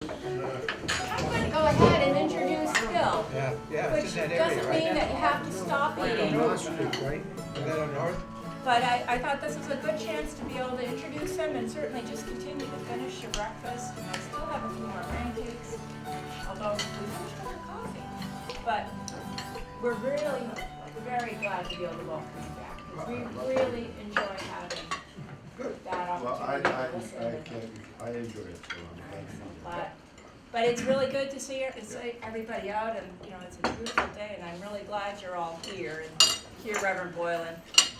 I'm going to go ahead and introduce Bill, Yeah, which it's in that doesn't area, mean right? that you have to stop eating. North Street, right? Is that on North? But I thought this was a good chance to be able to introduce him and certainly just continue to finish your breakfast. And I still have a few more pancakes, although we finished our coffee. But we're really very glad to be able to welcome you back because we really enjoy having that Well, opportunity. I enjoy it, so I'm glad. But it's really good to see everybody out, and you know it's a beautiful day, and I'm really glad you're all here and here, Reverend Boylan.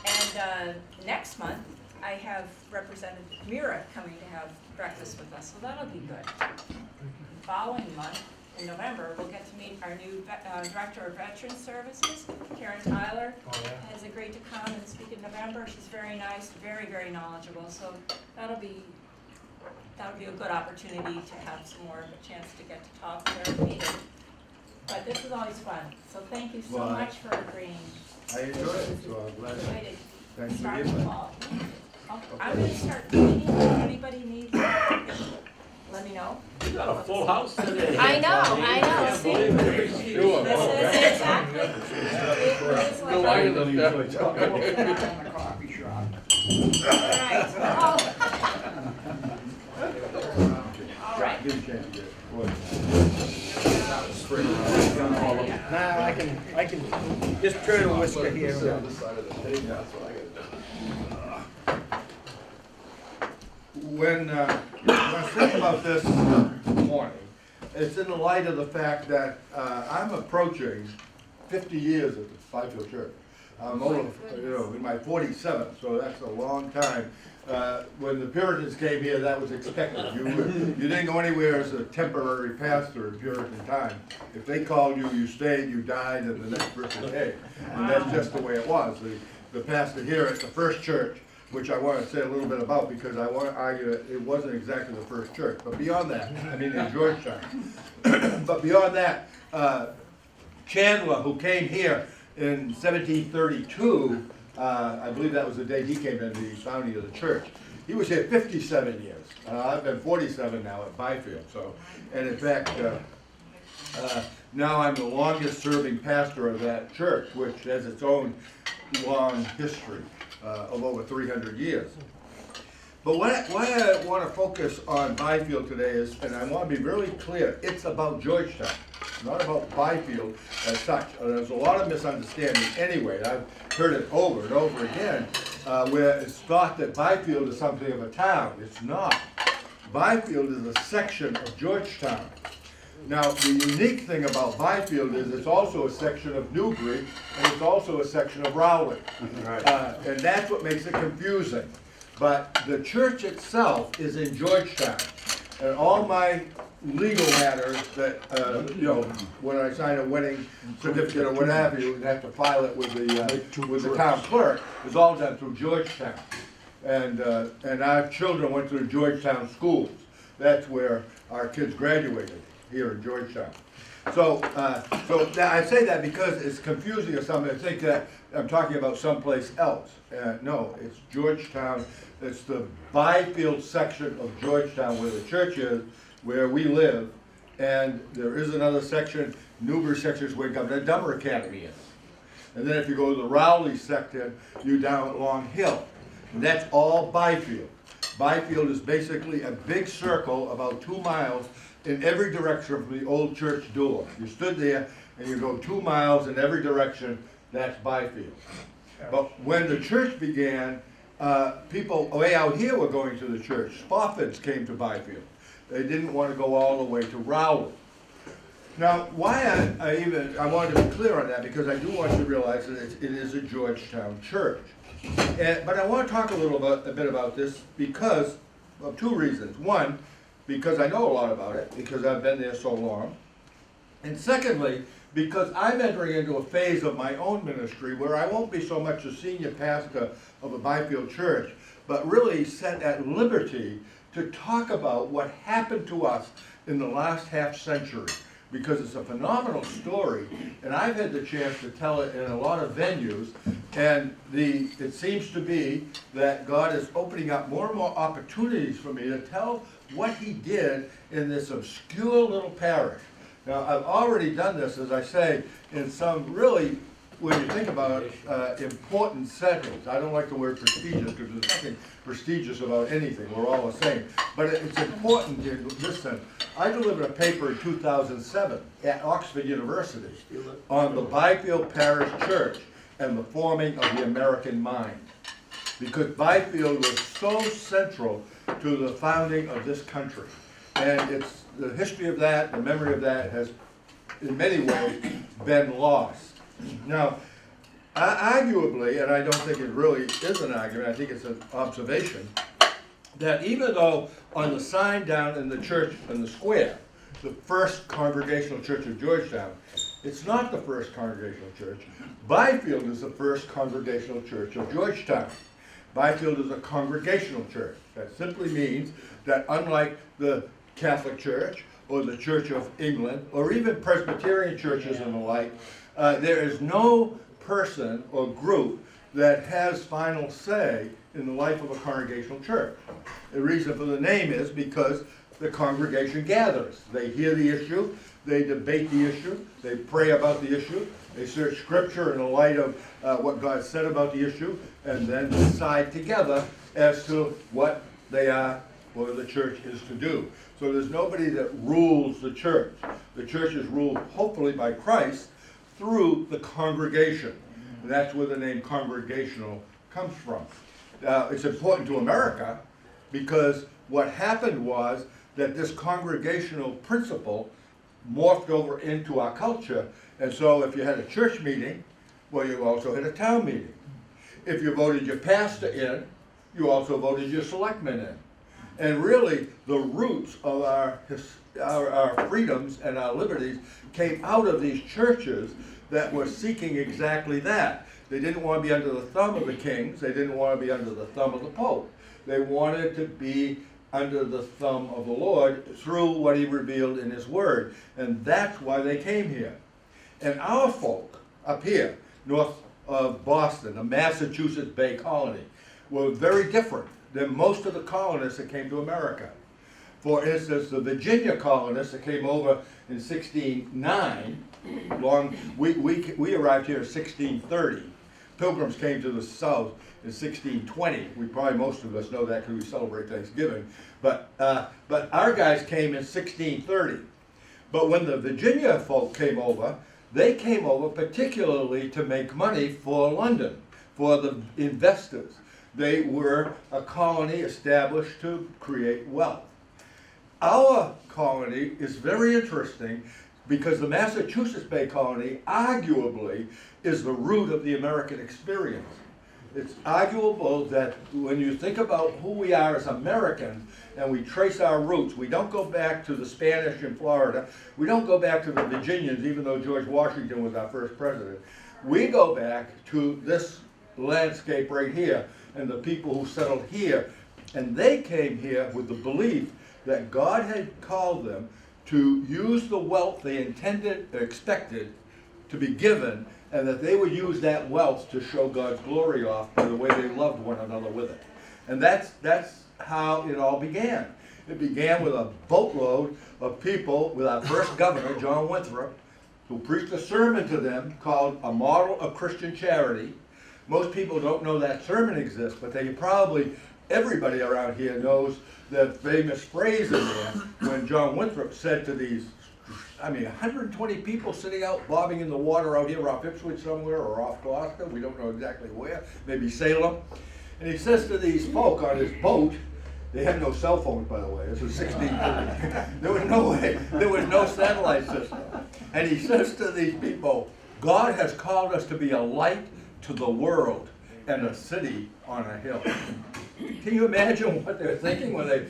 And next month, I have Representative Mira coming to have breakfast with us, so that'll be good. The following month, in November, we'll get to meet our new Director of Veterans Services, Karen Tyler. Has agreed to come and speak in November. She's very nice, very, very knowledgeable, so that'll be a good opportunity to have some more of a chance to get to talk to her and meet her. But this is always fun, so thank you so much for agreeing. I enjoy it, so I'm glad. Way to Thanks for start giving the it. call. I'm going to start meeting. If anybody needs, let me know. You got a full house today. I know. See? Sure. This is exactly. It is No, like I a- understand. In a coffee shop. Right. All right. Give me a chance to get it. Boy. Nah, I can just turn a whisker here. When I think about this morning, it's in the light of the fact that I'm approaching 50 years at the Byfield Church. I'm over, in my 47th, so that's a long time. When the Puritans came here, that was expected. You didn't go anywhere as a temporary pastor in Puritan time. If they called you, you stayed, you died, and the next person came. And that's just the way it was. The pastor here at the first church, which I want to say a little bit about because I want to argue that it wasn't exactly the first church. But beyond that, I mean in Georgetown. But beyond that, Chandler, who came here in 1732, I believe that was the day he came in, the founding of the church. He was here 57 years. I've been 47 now at Byfield. So, and in fact, now I'm the longest serving pastor of that church, which has its own long history of over 300 years. But why I want to focus on Byfield today is, and I want to be really clear, it's about Georgetown, not about Byfield as such. There's a lot of misunderstanding anyway. I've heard it over and over again, where it's thought that Byfield is something of a town. It's not. Byfield is a section of Georgetown. Now, the unique thing about Byfield is it's also a section of Newbury, and it's also a section of Rowley. And that's what makes it confusing. But the church itself is in Georgetown. And all my legal matters that, when I sign a wedding certificate or what have you have to file it with the town clerk, is all done through Georgetown. And our children went to the Georgetown schools. That's where our kids graduated, here in Georgetown. So I say that because it's confusing or something. I think that I'm talking about someplace else. No, it's Georgetown. It's the Byfield section of Georgetown where the church is, where we live, and there is another section, Newbury section, is where Governor Dummer Academy is. And then if you go to the Rowley section, you're down at Long Hill. And that's all Byfield. Byfield is basically a big circle about 2 miles in every direction from the old church door. You stood there and you go 2 miles in every direction, that's Byfield. But when the church began, people way out here were going to the church. Spoffords came to Byfield. They didn't want to go all the way to Rowley. Now, why I wanted to be clear on that, because I do want you to realize that it is a Georgetown church. But I want to talk a bit about this because of 2 reasons. One, because I know a lot about it, because I've been there so long. And secondly, because I'm entering into a phase of my own ministry where I won't be so much a senior pastor of a Byfield church, but really set at liberty to talk about what happened to us in the last half century, because it's a phenomenal story, and I've had the chance to tell it in a lot of venues, and it seems to be that God is opening up more and more opportunities for me to tell what he did in this obscure little parish. Now, I've already done this, as I say, in some really, when you think about it, important settings. I don't like the word prestigious because there's nothing prestigious about anything. We're all the same. But it's important in this sense. I delivered a paper in 2007 at Oxford University on the Byfield Parish Church and the forming of the American mind. Because Byfield was so central to the founding of this country. And it's the history of that, the memory of that has, in many ways, been lost. Now, arguably, and I don't think it really is an argument, I think it's an observation, that even though on the sign down in the church in the square, the First Congregational Church of Georgetown, it's not the First Congregational Church. Byfield is the First Congregational Church of Georgetown. Byfield is a congregational church. That simply means that unlike the Catholic Church or the Church of England or even Presbyterian churches and the like, there is no person or group that has final say in the life of a congregational church. The reason for the name is because the congregation gathers. They hear the issue, they debate the issue, they pray about the issue, they search scripture in the light of what God said about the issue, and then decide together as to what they are or the church is to do. So there's nobody that rules the church. The church is ruled hopefully by Christ through the congregation. And that's where the name congregational comes from. It's important to America because what happened was that this congregational principle morphed over into our culture. And so if you had a church meeting, well, you also had a town meeting. If you voted your pastor in, you also voted your selectmen in. And really, the roots of our freedoms and our liberties came out of these churches that were seeking exactly that. They didn't want to be under the thumb of the kings. They didn't want to be under the thumb of the Pope. They wanted to be under the thumb of the Lord through what he revealed in his word. And that's why they came here. And our folk up here, north of Boston, the Massachusetts Bay Colony, were very different than most of the colonists that came to America. For instance, the Virginia colonists that came over in 1609, we arrived here in 1630. Pilgrims came to the south in 1620. Most of us know that because we celebrate Thanksgiving. But our guys came in 1630. But when the Virginia folk came over, they came over particularly to make money for London, for the investors. They were a colony established to create wealth. Our colony is very interesting because the Massachusetts Bay Colony arguably is the root of the American experience. It's arguable that when you think about who we are as Americans and we trace our roots, we don't go back to the Spanish in Florida, we don't go back to the Virginians, even though George Washington was our first president. We go back to this landscape right here and the people who settled here. And they came here with the belief that God had called them to use the wealth they expected to be given, and that they would use that wealth to show God's glory off by the way they loved one another with it. And that's how it all began. It began with a boatload of people, with our first governor, John Winthrop, who preached a sermon to them called A Model of Christian Charity. Most people don't know that sermon exists, but everybody around here knows the famous phrase in there when John Winthrop said to these, 120 people sitting out bobbing in the water out here off Ipswich somewhere or off Gloucester, we don't know exactly where, maybe Salem. And he says to these folk on his boat, they had no cell phones, by the way, this was 1630. There was no way, there was no satellite system. And he says to these people, God has called us to be a light to the world and a city on a hill. Can you imagine what they're thinking when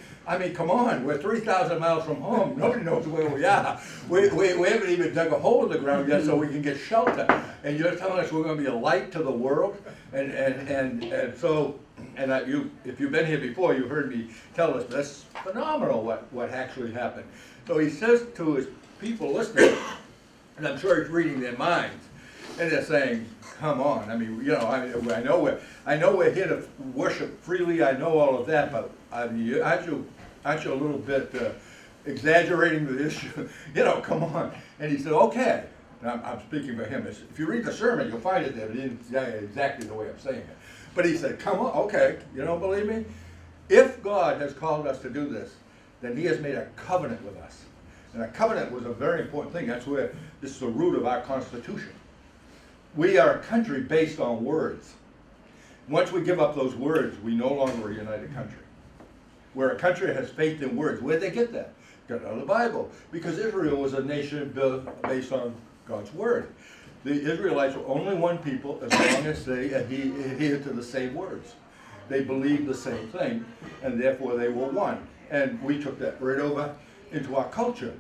come on, we're 3,000 miles from home. Nobody knows where we are. We haven't even dug a hole in the ground yet so we can get shelter. And you're telling us we're going to be a light to the world? If you've been here before, you've heard me tell us that's phenomenal what actually happened. So he says to his people listening, and I'm sure he's reading their minds, and they're saying, come on, I know we're here to worship freely, I know all of that, but aren't aren't you a little bit exaggerating the issue? You know, come on. And he said, okay. Now, I'm speaking for him. If you read the sermon, you'll find it there, but he didn't say it exactly the way I'm saying it. But he said, come on, okay, you don't believe me? If God has called us to do this, then he has made a covenant with us. And a covenant was a very important thing. That's where, this is the root of our Constitution. We are a country based on words. Once we give up those words, we no longer are a united country. Where a country that has faith in words, where'd they get that? Got it out of the Bible. Because Israel was a nation built based on God's word. The Israelites were only one people as long as they adhered to the same words. They believed the same thing, and therefore they were one. And we took that right over into our culture.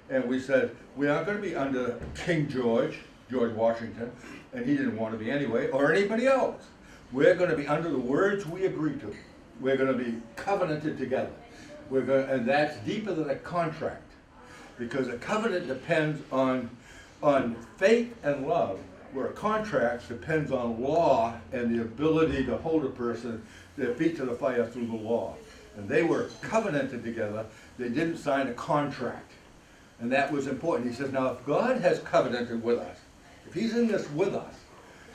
And we said, we aren't going to be under King George Washington, and he didn't want to be anyway, or anybody else. We're going to be under the words we agree to. We're going to be covenanted together. And that's deeper than a contract, because a covenant depends on faith and love, where a contract depends on law and the ability to hold a person, their feet to the fire through the law. And they were covenanted together. They didn't sign a contract. And that was important. He says, now if God has covenanted with us, if he's in this with us,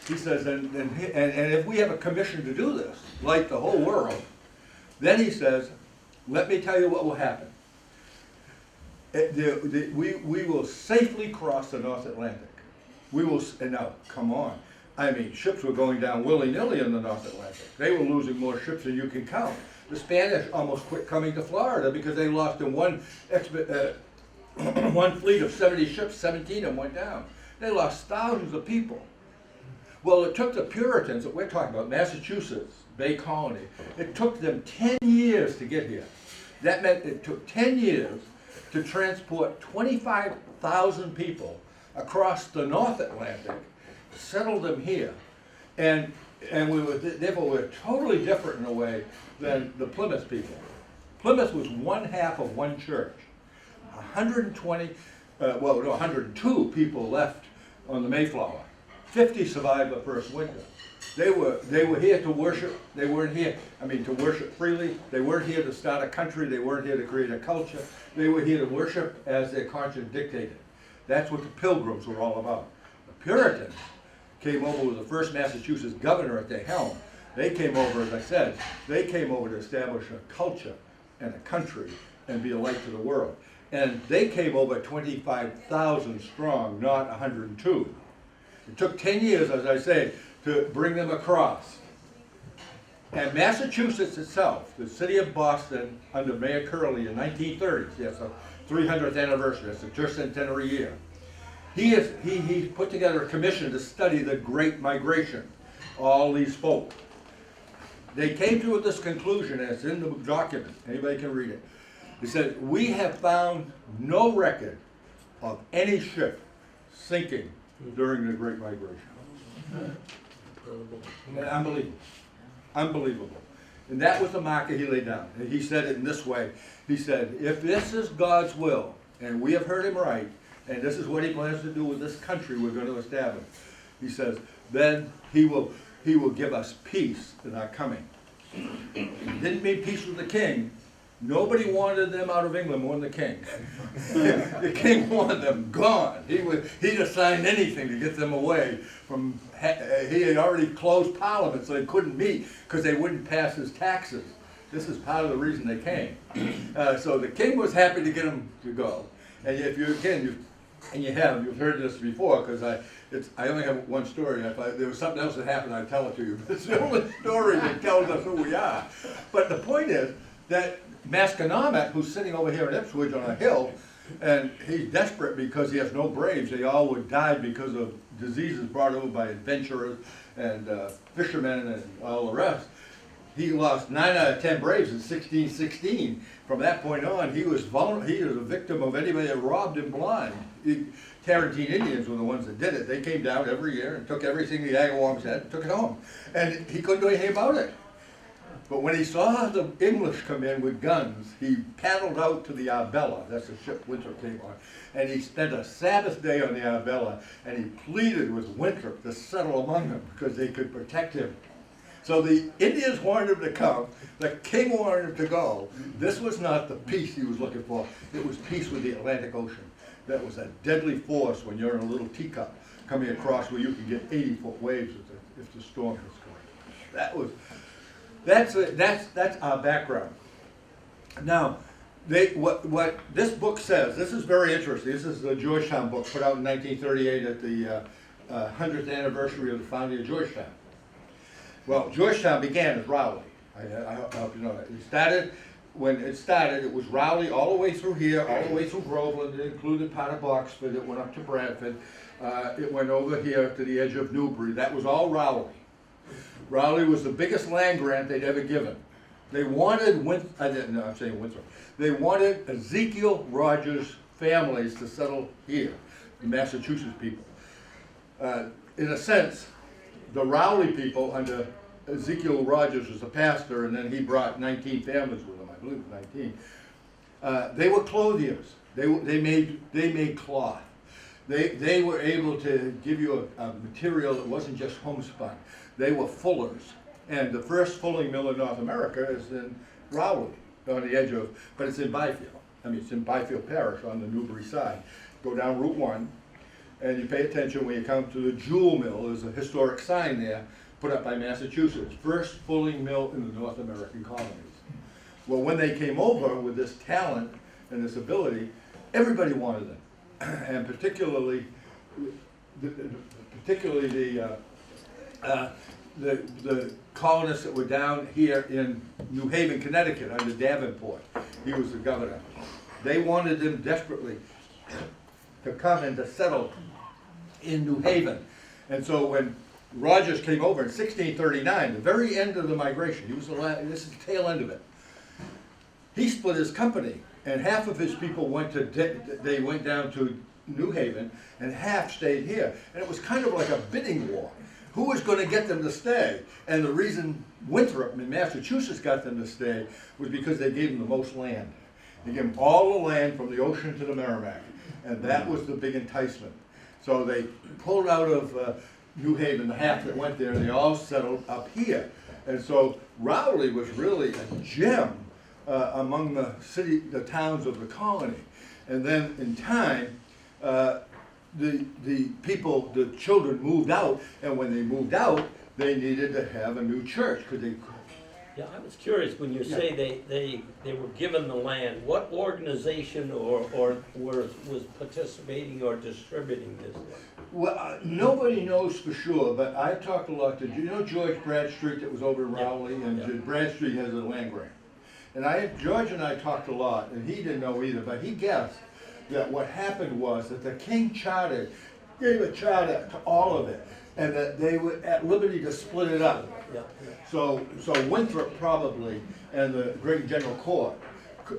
he says, and if we have a commission to do this, like the whole world, then he says, let me tell you what will happen. We will safely cross the North Atlantic. We will, and now, come on. I mean, ships were going down willy-nilly in the North Atlantic. They were losing more ships than you can count. The Spanish almost quit coming to Florida because they lost in one fleet of 70 ships, 17 of them went down. They lost thousands of people. Well, it took the Puritans that we're talking about, Massachusetts, Bay Colony, it took them 10 years to get here. That meant it took 10 years to transport 25,000 people across the North Atlantic, settle them here. And therefore we're totally different in a way than the Plymouth people. Plymouth was one half of one church. 102 people left on the Mayflower. 50 survived the first winter. They were here to worship. They weren't here, to worship freely. They weren't here to start a country. They weren't here to create a culture. They were here to worship as their conscience dictated. That's what the Pilgrims were all about. The Puritans came over with the first Massachusetts governor at their helm. They came over, as I said, they came over to establish a culture and a country and be a light to the world. And they came over 25,000 strong, not 102. It took 10 years, as I say, to bring them across. And Massachusetts itself, the city of Boston, under Mayor Curley in 1930s, yes, the 300th anniversary, that's the tercentenary year. He put together a commission to study the Great Migration, all these folk. They came to this conclusion, and it's in the document, anybody can read it. He said, we have found no record of any ship sinking during the Great Migration. Unbelievable. Unbelievable. And that was the marker he laid down. And he said it in this way. He said, if this is God's will, and we have heard him right, and this is what he plans to do with this country we're going to establish, he says, then he will give us peace in our coming. He didn't mean peace with the king. Nobody wanted them out of England more than the king. The king wanted them gone. He'd have signed anything to get them away from, he had already closed Parliament so they couldn't meet because they wouldn't pass his taxes. This is part of the reason they came. So the king was happy to get them to go. And if you, again, you've heard this before because I only have one story. If there was something else that happened, I'd tell it to you. It's the only story that tells us who we are. But the point is that Masconomet, who's sitting over here in Ipswich on a hill, and he's desperate because he has no braves. They all would die because of diseases brought over by adventurers and fishermen and all the rest. He lost 9 out of 10 braves in 1616. From that point on, he was a victim of anybody that robbed him blind. Tarantine Indians were the ones that did it. They came down every year and took everything the Agawams had and took it home. And he couldn't do anything about it. But when he saw the English come in with guns, he paddled out to the Arbella, that's the ship Winthrop came on, and he spent a Sabbath day on the Arbella, and he pleaded with Winthrop to settle among them because they could protect him. So the Indians wanted him to come, the king wanted him to go. This was not the peace he was looking for. It was peace with the Atlantic Ocean. That was a deadly force when you're in a little teacup coming across where you can get 80-foot waves if the storm was coming. That's our background. Now, what this book says, this is very interesting. This is the Georgetown book put out in 1938 at the 100th anniversary of the founding of Georgetown. Well, Georgetown began as Rowley. I hope you know that. When it started, it was Rowley all the way through here, all the way through Groveland. It included part of Oxford. It went up to Bradford. It went over here to the edge of Newbury. That was all Rowley. Rowley was the biggest land grant they'd ever given. They wanted They wanted Ezekiel Rogers families to settle here, the Massachusetts people. In a sense, the Rowley people under Ezekiel Rogers was the pastor, and then he brought 19 families with him. I believe it was 19. They were clothiers. They made cloth. They were able to give you a material that wasn't just homespun. They were fullers. And the first fulling mill in North America is in Rowley, on the edge of, but it's in Byfield. I mean, it's in Byfield Parish on the Newbury side. Go down Route 1, and you pay attention when you come to the Jewel Mill. There's a historic sign there put up by Massachusetts. First fulling mill in the North American colonies. Well, when they came over with this talent and this ability, everybody wanted them. And particularly the colonists that were down here in New Haven, Connecticut, under Davenport. He was the governor. They wanted them desperately to come and to settle in New Haven. And so when Rogers came over in 1639, the very end of the migration, he was this is the tail end of it. He split his company, and half of his people went down to New Haven, and half stayed here. And it was kind of like a bidding war. Who was going to get them to stay? And the reason Winthrop in Massachusetts got them to stay was because they gave them the most land. They gave them all the land from the ocean to the Merrimack. And that was the big enticement. So they pulled out of New Haven, the half that went there, and they all settled up here. And so Rowley was really a gem among the towns of the colony. And then in time, the people, the children moved out, and when they moved out, they needed to have a new church, because they. Yeah, I was curious, when you say they were given the land, what organization or was participating or distributing this land? Well, nobody knows for sure, but I talked a lot to, do you know George Bradstreet that was over in Rowley? And Bradstreet has a land grant. And George and I talked a lot, and he didn't know either, but he guessed that what happened was that the king gave a charter to all of it, and that they were at liberty to split it up. Yeah. So Winthrop probably, and the great general court,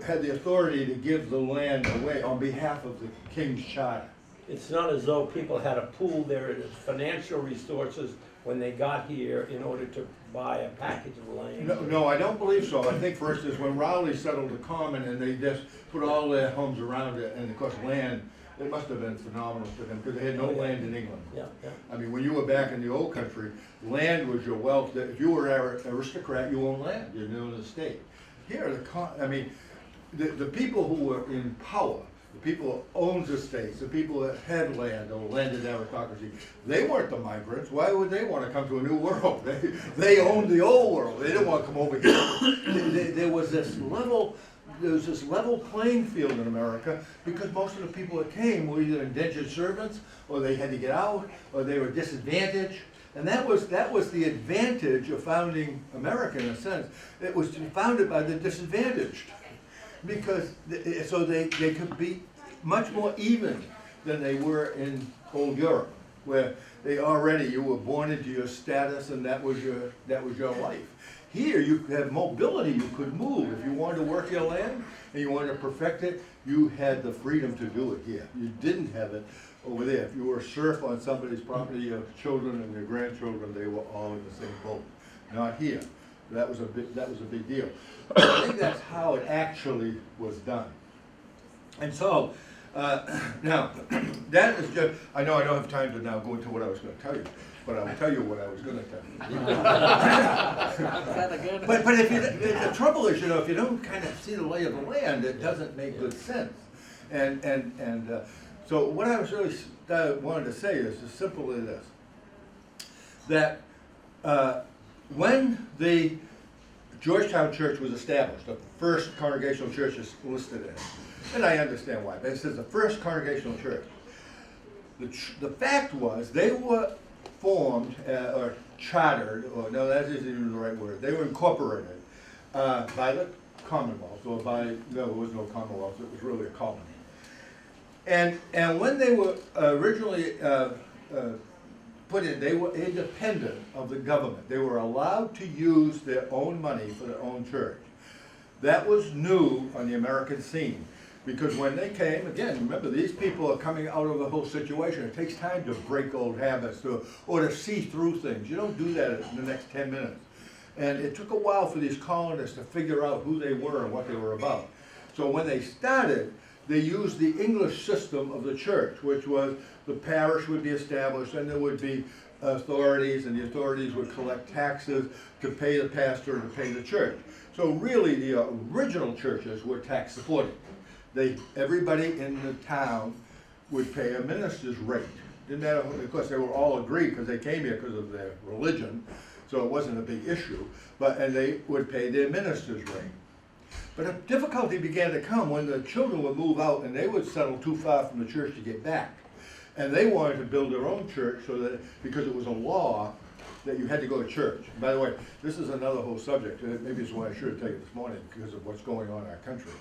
had the authority to give the land away on behalf of the king's charter. It's not as though people had to pool their financial resources when they got here in order to buy a package of land. No, I don't believe so. I think first is when Rowley settled the common, and they just put all their homes around it, and of course land, it must have been phenomenal for them, because they had no land in England. Yeah. I mean, when you were back in the old country, land was your wealth. If you were an aristocrat, you owned land, you owned an estate. Here, the people who were in power, the people who owned estates, the people that had land or landed aristocracy, they weren't the migrants. Why would they want to come to a new world? They owned the old world. They didn't want to come over here. There was this level playing field in America, because most of the people that came were either indentured servants, or they had to get out, or they were disadvantaged. And that was the advantage of founding America, in a sense. It was founded by the disadvantaged, because so they could be much more even than they were in old Europe, where you were born into your status, and that was your life. Here, you have mobility. You could move. If you wanted to work your land and you wanted to perfect it, you had the freedom to do it here. You didn't have it over there. If you were a serf on somebody's property, your children and your grandchildren, they were all in the same boat. Not here. That was a big deal. I think that's how it actually was done. And so, now, that is just, I know I don't have time to now go into what I was going to tell you. but I will tell you what I was gonna tell you. Kinda good. But if you, the trouble is, if you don't kind of see the lay of the land, it doesn't make good sense. So what I was really wanted to say is as simple as this, that when the Georgetown Church was established, the first congregational church is listed in it, and I understand why, but it says the first congregational church. The fact was they were formed or chartered, or no, that isn't even the right word. They were incorporated by the Commonwealth, or no, there was no Commonwealth. It was really a colony. And when they were originally put in, they were independent of the government. They were allowed to use their own money for their own church. That was new on the American scene. Because when they came, again, remember, these people are coming out of the whole situation. It takes time to break old habits or to see through things. You don't do that in the next 10 minutes. And it took a while for these colonists to figure out who they were and what they were about. So when they started, they used the English system of the church, which was the parish would be established, and there would be authorities, and the authorities would collect taxes to pay the pastor and to pay the church. So really, the original churches were tax supported. Everybody in the town would pay a minister's rate. Didn't matter, of course, they were all agreed because they came here because of their religion, so it wasn't a big issue. And they would pay their minister's rate. But a difficulty began to come when the children would move out and they would settle too far from the church to get back. And they wanted to build their own church because it was a law that you had to go to church. And by the way, this is another whole subject. Maybe it's one I should have taken this morning because of what's going on in our country.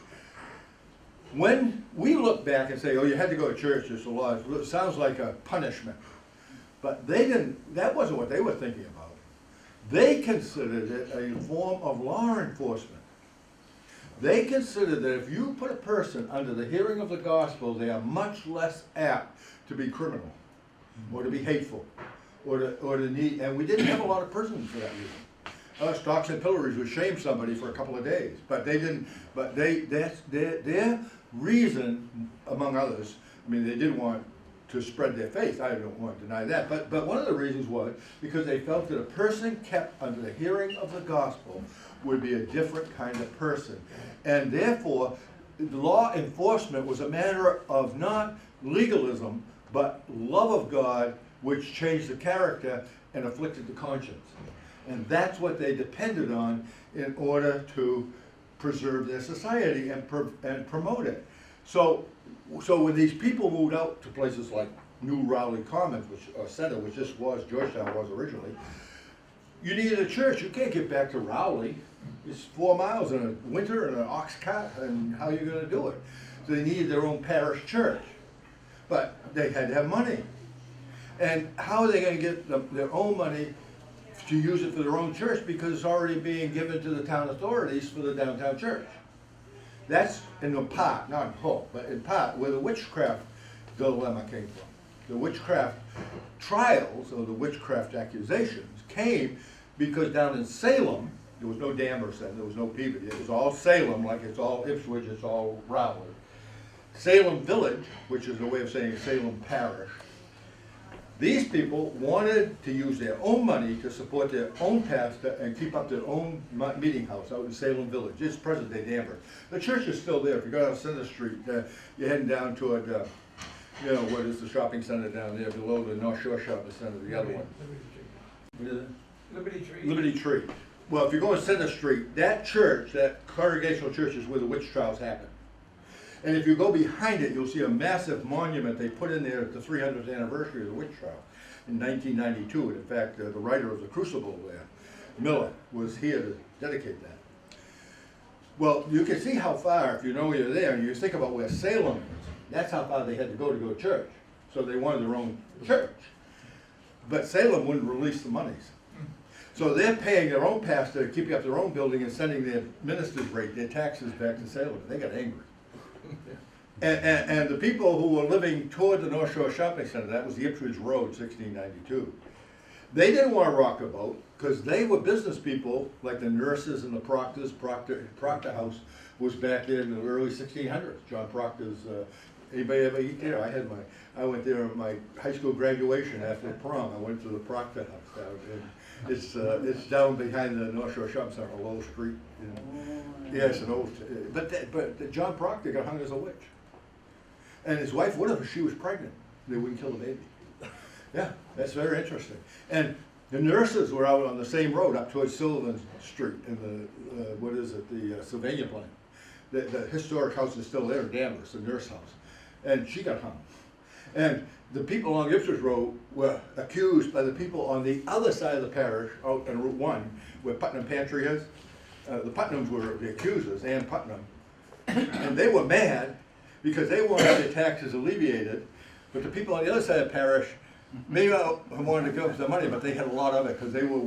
When we look back and say, oh, you had to go to church, it's a law, it sounds like a punishment. But that wasn't what they were thinking about. They considered it a form of law enforcement. They considered that if you put a person under the hearing of the gospel, they are much less apt to be criminal, or to be hateful, or to need, and we didn't have a lot of prisons for that reason. Stocks and pillories would shame somebody for a couple of days, but they didn't, but their reason, among others, I mean, they did want to spread their faith, I don't want to deny that, but one of the reasons was because they felt that a person kept under the hearing of the gospel would be a different kind of person. And therefore, law enforcement was a matter of not legalism, but love of God, which changed the character and afflicted the conscience. And that's what they depended on in order to preserve their society and promote it. So when these people moved out to places like New Rowley Commons, Center, which this was, Georgetown was originally, you needed a church. You can't get back to Rowley. It's 4 miles in a winter and an ox cart, and how are you going to do it? So they needed their own parish church. But they had to have money. And how are they going to get their own money to use it for their own church, because it's already being given to the town authorities for the downtown church? That's in part, not in whole, but in part where the witchcraft dilemma came from. The witchcraft trials, or the witchcraft accusations, came because down in Salem, there was no Danvers then, there was no Peabody, it was all Salem, like it's all Ipswich, it's all Rowley. Salem Village, which is a way of saying Salem Parish, these people wanted to use their own money to support their own pastor and keep up their own meeting house out in Salem Village. It's present-day Danvers. The church is still there. If you go down Center Street, you're heading down toward, what is the shopping center down there below the North Shore Shopping Center, the other one? What is it? Liberty Tree. Liberty Tree. Well, if you go on Center Street, that church, that congregational church, is where the witch trials happened. And if you go behind it, you'll see a massive monument they put in there at the 300th anniversary of the witch trial in 1992. And in fact, the writer of the Crucible there, Miller, was here to dedicate that. Well, you can see how far, if you know you're there, and you think about where Salem is, that's how far they had to go to church. So they wanted their own church. But Salem wouldn't release the monies. So they're paying their own pastor, keeping up their own building, and sending their minister's rate, their taxes back to Salem. They got angry. And the people who were living toward the North Shore Shopping Center, that was the Ipswich Road, 1692, they didn't want to rock the boat because they were business people, like the nurses and the Proctors. Proctor House was back there in the early 1600s. John Proctor's Anybody ever eat there? I went there on my high school graduation after prom. I went to the Proctor House down in, it's down behind the North Shore Shopping Center on Lowell Street. Yeah, it's an old, but John Proctor got hung as a witch. And his wife would have if she was pregnant. They wouldn't kill the baby. Yeah, that's very interesting. And the nurses were out on the same road up towards Sullivan Street in the, what is it, the Sylvania plant. The historic house is still there in Danvers, the nurse house. And she got hung. And the people along Ipswich Road were accused by the people on the other side of the parish, out on Route 1, where Putnam Pantry is. The Putnams were the accusers, Ann Putnam. And they were mad because they wanted their taxes alleviated, but the people on the other side of the parish maybe wanted to give up the money, but they had a lot of it because they were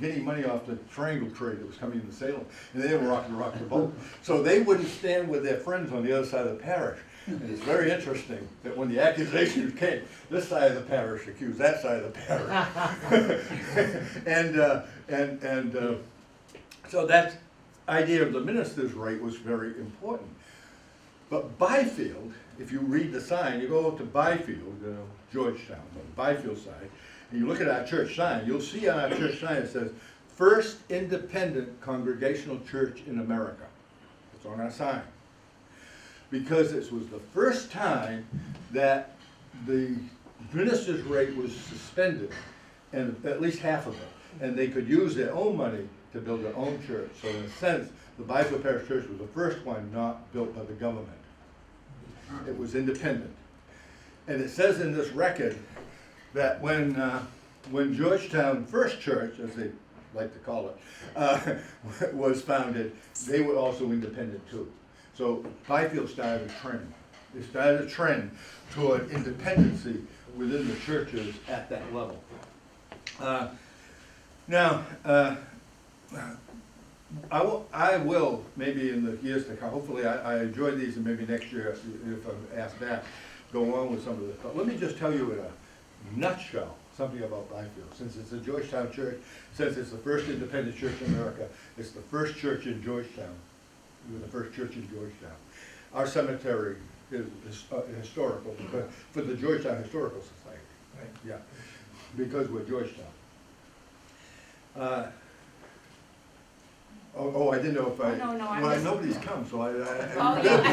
getting money off the triangle trade that was coming into Salem, and they were rocking the boat. So they wouldn't stand with their friends on the other side of the parish. And it's very interesting that when the accusations came, this side of the parish accused that side of the parish. So that idea of the minister's rate was very important. But Byfield, if you read the sign, you go to Byfield, Georgetown, on the Byfield side, and you look at our church sign, you'll see on our church sign it says, First Independent Congregational Church in America. It's on our sign. Because this was the first time that the minister's rate was suspended, and at least half of it, and they could use their own money to build their own church. So in a sense, the Byfield Parish Church was the first one not built by the government. It was independent. And it says in this record that when Georgetown First Church, as they like to call it, was founded, they were also independent too. So Byfield started a trend. They started a trend toward independency within the churches at that level. Now, I will, maybe in the years to come, hopefully I enjoy these, and maybe next year, if I'm asked back, go on with some of this. But let me just tell you in a nutshell something about Byfield. Since it's a Georgetown church, since it's the first independent church in America, it's the first church in Georgetown. We were the first church in Georgetown. Our cemetery is historical for the Georgetown Historical Society. Right? Yeah, because we're Georgetown. I didn't know if I. No, well, nobody's come, so I yeah,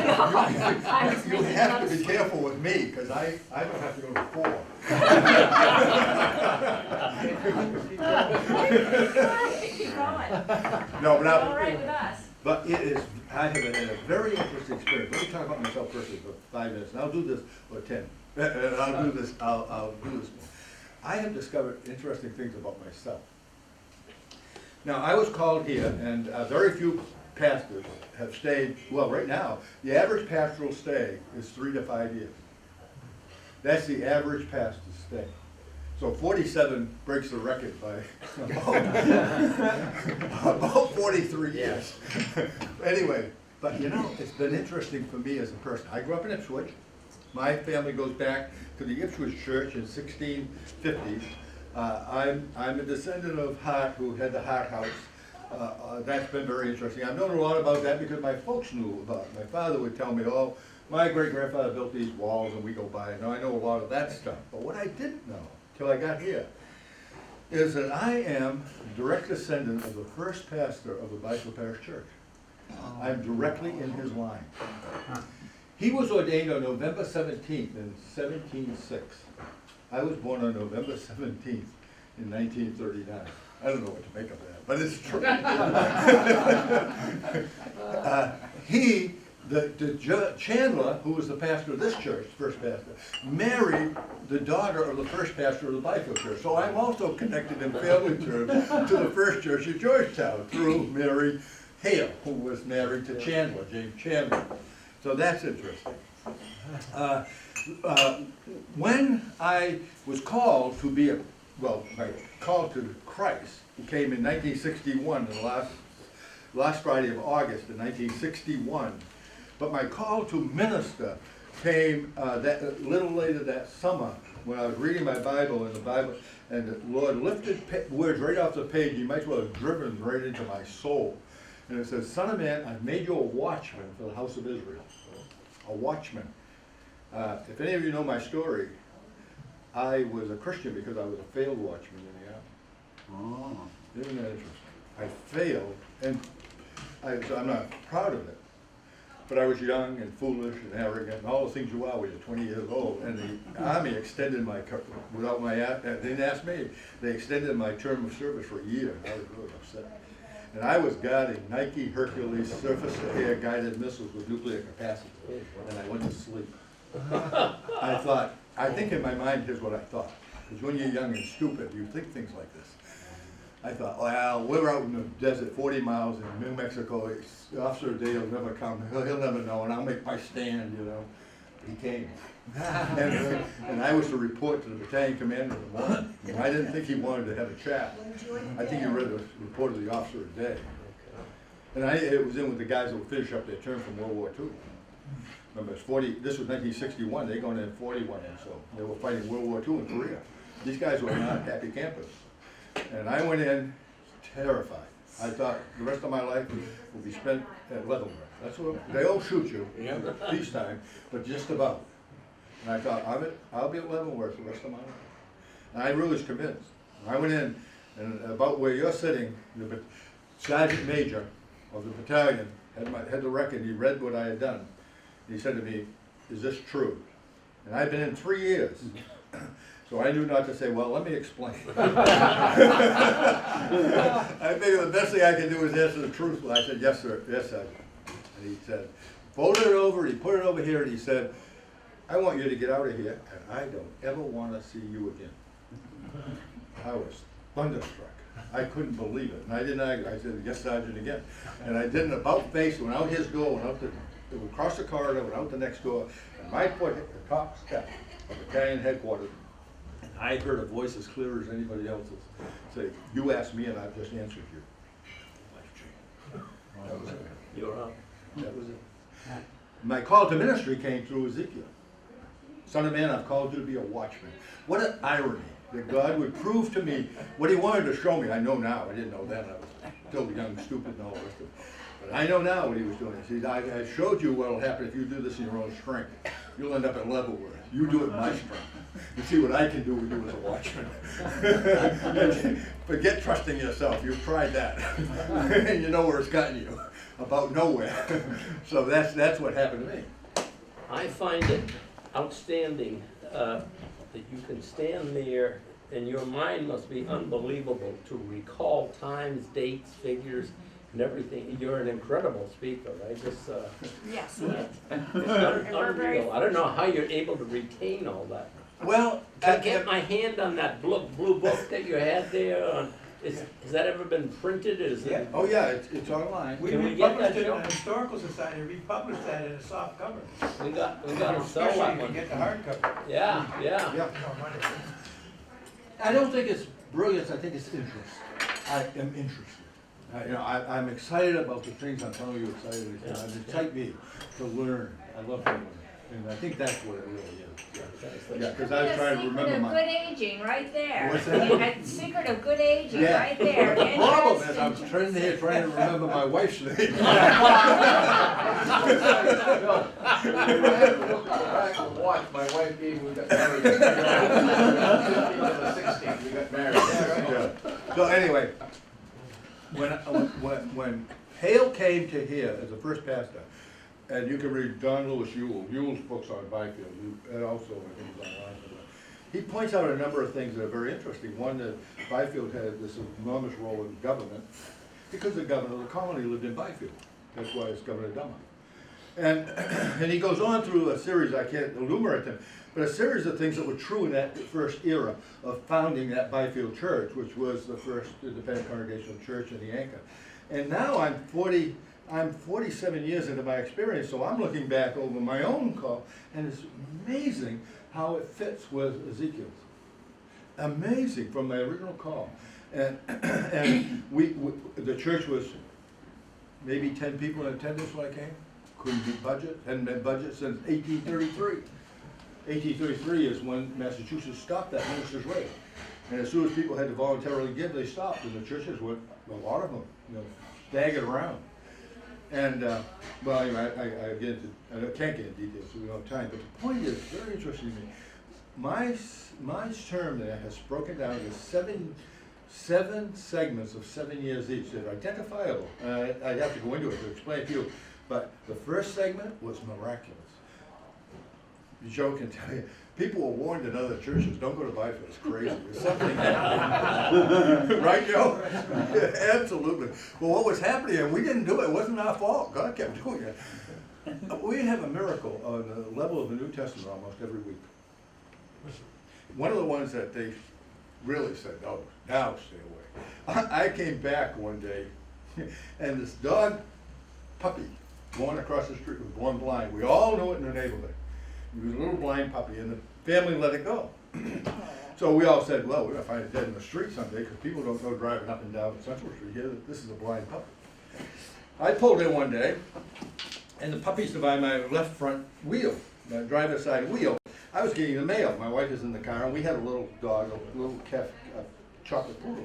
you have to be careful with me because I don't have to go to 4. Keep going. No, but All right with us. But it is. I have had a very interesting experience. Let me talk about myself first for 5 minutes, and I'll do this or 10. And I'll do this. I'll do this more. I have discovered interesting things about myself. Now, I was called here, and very few pastors have stayed, well, right now, the average pastoral stay is 3 to 5 years. That's the average pastor stay. So 47 breaks the record by about 43 years. Anyway, but you know, it's been interesting for me as a person. I grew up in Ipswich. My family goes back to the Ipswich church in 1650s. I'm a descendant of Hart, who had the Hart House. That's been very interesting. I've known a lot about that because my folks knew about it. My father would tell me, oh, my great-grandfather built these walls and we go by it. Now I know a lot of that stuff. But what I didn't know, till I got here, is that I am a direct descendant of the first pastor of the Byfield Parish Church. I'm directly in his line. He was ordained on November 17th in 1706. I was born on November 17th in 1939. I don't know what to make of that, but it's true. Chandler, who was the pastor of this church, first pastor, married the daughter of the first pastor of the Byfield Church. So I'm also connected in family terms to the first church at Georgetown through Mary Hale, who was married to Chandler, James Chandler. So that's interesting. When I was called to be called to Christ, who came in 1961, the last Friday of August in 1961, but my call to minister came that little later that summer when I was reading my Bible, and the Lord lifted words right off the page. He might as well have driven right into my soul. And it says, "Son of man, I've made you a watchman for the house of Israel." A watchman. If any of you know my story, I was a Christian because I was a failed watchman in the army. Oh. Isn't that interesting? I failed, and so I'm not proud of it. But I was young and foolish and arrogant, and all the things you are when you're 20 years old. And the Army extended my, without my, they didn't ask me, they extended my term of service for a year. I was really upset. And I was guarding Nike Hercules surface-to-air guided missiles with nuclear capacity. And I went to sleep. I think in my mind, here's what I thought. Because when you're young and stupid, you think things like this. I thought, well, we're out in the desert, 40 miles in New Mexico. Officer Day will never come. He'll never know, and I'll make my stand, you know. He came. and I was to report to the battalion commander in the morning. And I didn't think he wanted to have a chat. I think he read the report of the officer of the day. And it was in with the guys that would finish up their term from World War II. Remember, this was 1961. They're going in 41, and so they were fighting World War II in Korea. These guys were not happy campers. And I went in terrified. I thought the rest of my life will be spent at Leavenworth. That's what they all shoot you, peacetime, but just about. And I thought, I'll be at Leavenworth the rest of my life. And I really was convinced. I went in, and about where you're sitting, the sergeant major of the battalion had the record. He read what I had done. He said to me, "Is this true?" And I'd been in 3 years. So I knew not to say, well, let me explain. I figured the best thing I could do was answer the truth. I said, yes, sir, yes, sir. And he said, fold it over, he put it over here, and he said, I want you to get out of here, and I don't ever want to see you again. I was thunderstruck. I couldn't believe it. And I didn't argue. I said, yes, Sergeant, again. And I did an about face, went out his door, went out across the corridor, went out the next door, and my foot hit the top step of battalion headquarters. I heard a voice as clear as anybody else's say, you asked me and I've just answered you. Life changed. That was it. You're up. That was it. My call to ministry came through Ezekiel. Son of man, I've called you to be a watchman. What an irony that God would prove to me what he wanted to show me. I know now. I didn't know then. I was still young, stupid, and all the rest of it. But I know now what he was doing. He said, I showed you what will happen if you do this in your own strength. You'll end up at Leavenworth. You do it in my strength. You see what I can do with you as a watchman. Forget trusting yourself. You've tried that. And you know where it's gotten you. About nowhere. So that's what happened to me. I find it outstanding that you can stand there and your mind must be unbelievable to recall times, dates, figures, and everything. You're an incredible speaker. I just, Yes. it's unreal. I don't know how you're able to retain all that. Well, To get my hand on that blue book that you had there, has that ever been printed? Is Yeah. it? oh yeah, it's online. Can we get that republished it show? in the Historical Society, republished that in a soft cover. We got to sell Especially that if you one. get the hardcover. Yeah. Yeah. I don't think it's brilliance, I think it's interest. I am interested. I'm excited about the things I'm telling you excited. It excites me to learn. I love to learn. And I think that's what it really is. Yeah, because I was trying to remember Secret of my... good aging, right there. What's that? A secret of good aging, Yeah. right there. The problem is, Interest I was trying to remember my wife's name. I watch, my wife gave, we got married. 15 to 16, we got married. Yeah. So anyway, when Hale came to here as the first pastor, and you can read Don Lewis Yule's books on Byfield, and also I think he's online. He points out a number of things that are very interesting. One, that Byfield had this enormous role in government because the governor of the colony lived in Byfield. That's why it's Governor Dummer. And he goes on through a series, I can't enumerate them, but a series of things that were true in that first era of founding that Byfield Church, which was the first independent congregational church in the Anchor. And now I'm 47 years into my experience, so I'm looking back over my own call, and it's amazing how it fits with Ezekiel's. Amazing from my original call. And the church was maybe 10 people in attendance when I came. Couldn't beat budget, hadn't been budget since 1833. 1833 is when Massachusetts stopped that minister's rate. And as soon as people had to voluntarily give, they stopped, and the churches went, a lot of them, staggered around. And, well, anyway, I get into, I can't get into details, so we don't have time, but the point is, very interesting to me. My term there has broken down to seven segments of 7 years each. They're identifiable. I'd have to go into it to explain it to you. But the first segment was miraculous. Joe can tell you, people were warned in other churches, don't go to Bible, it's crazy. There's something happening. Right, Joe? Absolutely. Well, what was happening, and we didn't do it, it wasn't our fault. God kept doing it. We have a miracle on the level of the New Testament almost every week. One of the ones that they really said, no, now stay away. I came back one day, and this dog puppy going across the street was born blind. We all knew it in the neighborhood. He was a little blind puppy, and the family let it go. So we all said, well, we're gonna find it dead in the street someday, because people don't go driving up and down Central Street here. This is a blind puppy. I pulled in one day, and the puppy's by my left front wheel, my driver's side wheel. I was getting the mail. My wife is in the car, and we had a little dog, a little chocolate poodle.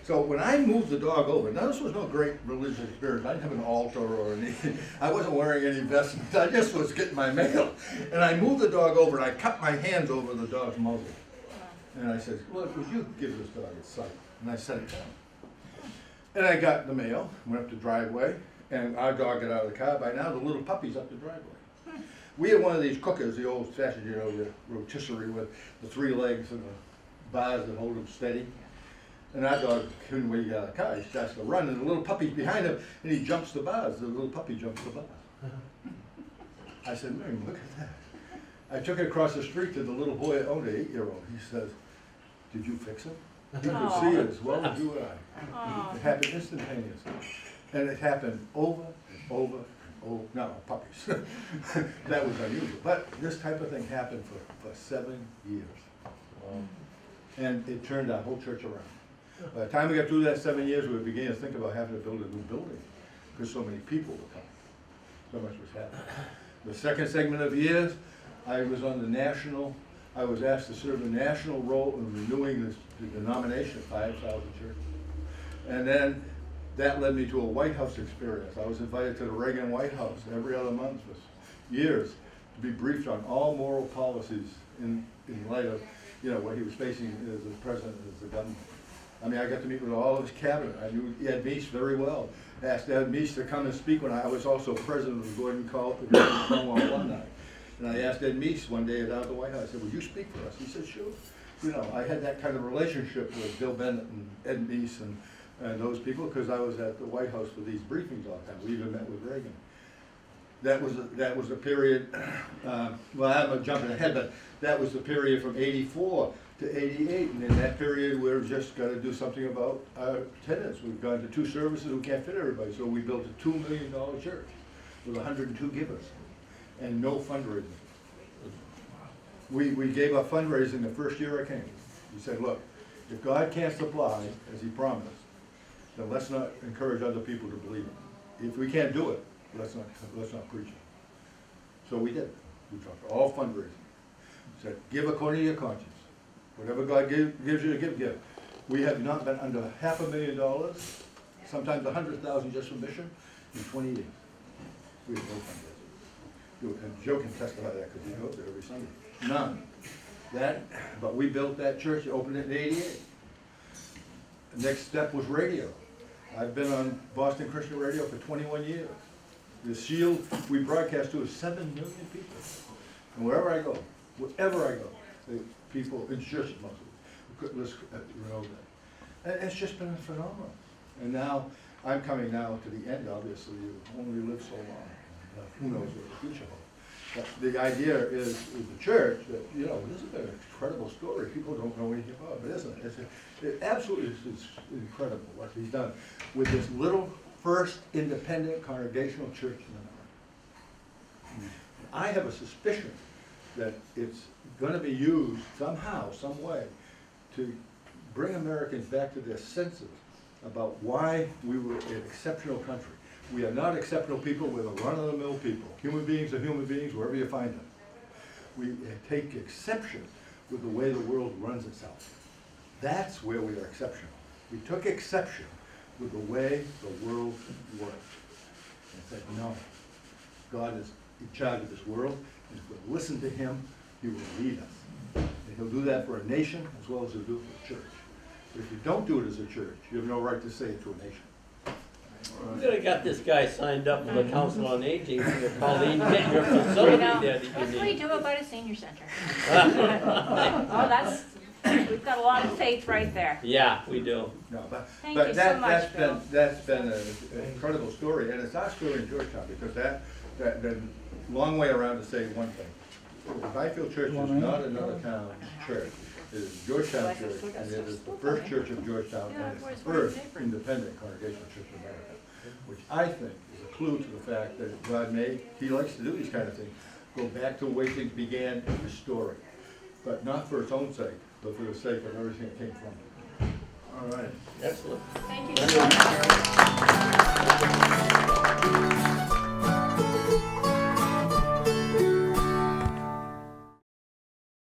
So when I moved the dog over, now this was no great religious experience. I didn't have an altar or anything. I wasn't wearing any vestments. I just was getting my mail. And I moved the dog over, and I cut my hands over the dog's muzzle. And I said, look, would you give this dog its sight? And I set it down. And I got the mail, went up the driveway, and our dog got out of the car. By now, the little puppy's up the driveway. We had one of these cookers, the old fashioned, you know, the rotisserie with the 3 legs and the bars that hold him steady. And our dog couldn't wait to get out of the car. He starts to run, and the little puppy's behind him, and he jumps the bars. The little puppy jumps the bars. I said, Mary, look at that. I took it across the street to the little boy that owned it, 8-year-old. He says, did you fix it? You could see it as well as you and I. It happened instantaneously. And it happened over and over. Oh, no, puppies. That was unusual. But this type of thing happened for 7 years. Wow. And it turned our whole church around. By the time we got through that 7 years, we began to think about having to build a new building because so many people were coming. So much was happening. The second segment of years, I was on the national, I was asked to serve a national role in renewing the denomination of 5,000 churches. And then that led me to a White House experience. I was invited to the Reagan White House every other month for years to be briefed on all moral policies in light of, you know, what he was facing as the president, as the government. I mean, I got to meet with all of his cabinet. I knew Ed Meese very well. I asked Ed Meese to come and speak when I was also president of the Gordon Cornwall alumni. And I asked Ed Meese one day out of the White House, I said, would you speak for us? He said, sure. You know, I had that kind of relationship with Bill Bennett and Ed Meese and those people because I was at the White House for these briefings all the time. We even met with Reagan. That was a period, well, I'm jumping ahead, but that was the period from 84 to 88, and in that period, we're just got to do something about our attendance. We've gone to 2 services, we can't fit everybody, so we built a $2 million church with 102 givers and no fundraising. We gave up fundraising the first year I came. We said, look, if God can't supply, as he promised, then let's not encourage other people to believe it. If we can't do it, let's not preach it. So we did. We dropped all fundraising. We said, give according to your conscience. Whatever God gives you to give. We have not been under $500,000, sometimes $100,000 just for mission, in 20 years. We have no fundraising. And Joe can testify that because he goes there every Sunday. None. But we built that church, opened it in 88. The next step was radio. I've been on Boston Christian Radio for 21 years. The Shield we broadcast to is 7 million people. And wherever I go, the people in churches mostly, know that. And it's just been phenomenal. And now, I'm coming now to the end, obviously. You only live so long. Who knows what the future holds. But the idea is with the church that, you know, this is an incredible story. People don't know anything about it, isn't it? It absolutely is incredible what he's done with this little first independent congregational church in America. I have a suspicion that it's going to be used somehow, some way, to bring Americans back to their senses about why we were an exceptional country. We are not exceptional people, we're the run-of-the-mill people. Human beings are human beings wherever you find them. We take exception with the way the world runs itself. That's where we are exceptional. We took exception with the way the world works. and said, no, God is in charge of this world, and if we listen to him, he will lead us. And he'll do that for a nation as well as he'll do it for a church. But if you don't do it as a church, you have no right to say it to a nation. We could have got this guy signed up for the Council on Aging, so Pauline, get your facility there that you What can we need. do about a senior center? Oh, we've got a lot of faith right there. Yeah, we do. No, Thank but you that, so much, Bill. that's been an incredible story, and it's our story in Georgetown, because that long way around to say one thing. The Byfield Church is not another town's church. It is Georgetown Church, and it is the first church of Georgetown, and it's the first independent congregational church in America, which I think is a clue to the fact that God may, he likes to do these kind of things, go back to the way things began and restore it. But not for its own sake, but for the sake of everything that came from it. All right. Excellent. Thank you so much.